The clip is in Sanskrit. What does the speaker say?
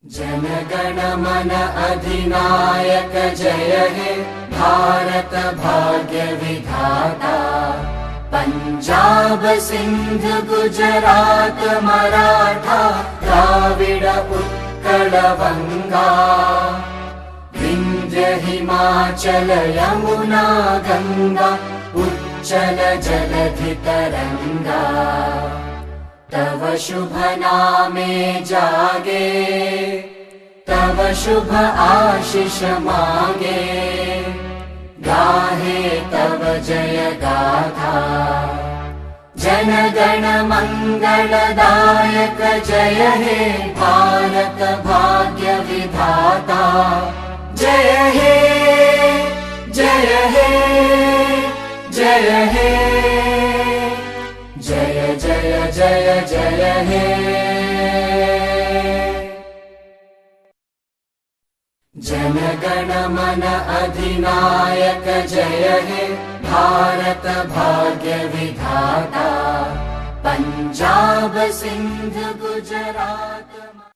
जनगण मन अधिनायक जय हे भारत भाग्य विधाता। पंजाब सिंध गुजरात मराठा द्राविड उत्कल बंगा। विंध्य हिमाचल यमुना गंगा उच्चल जलधि तरंगा। तव शुभ नामे जागे तव शुभ आशीष मांगे। गाहे तव जय गाथा जनगण मंगलदायक जय हे भारत भाग्य विधाता। जय हे जय हे जय हे जय जय जय जय हे। जनगण मन अधिनायक जय हे भारत भाग्य विधाता। पंजाब सिंध गुजरात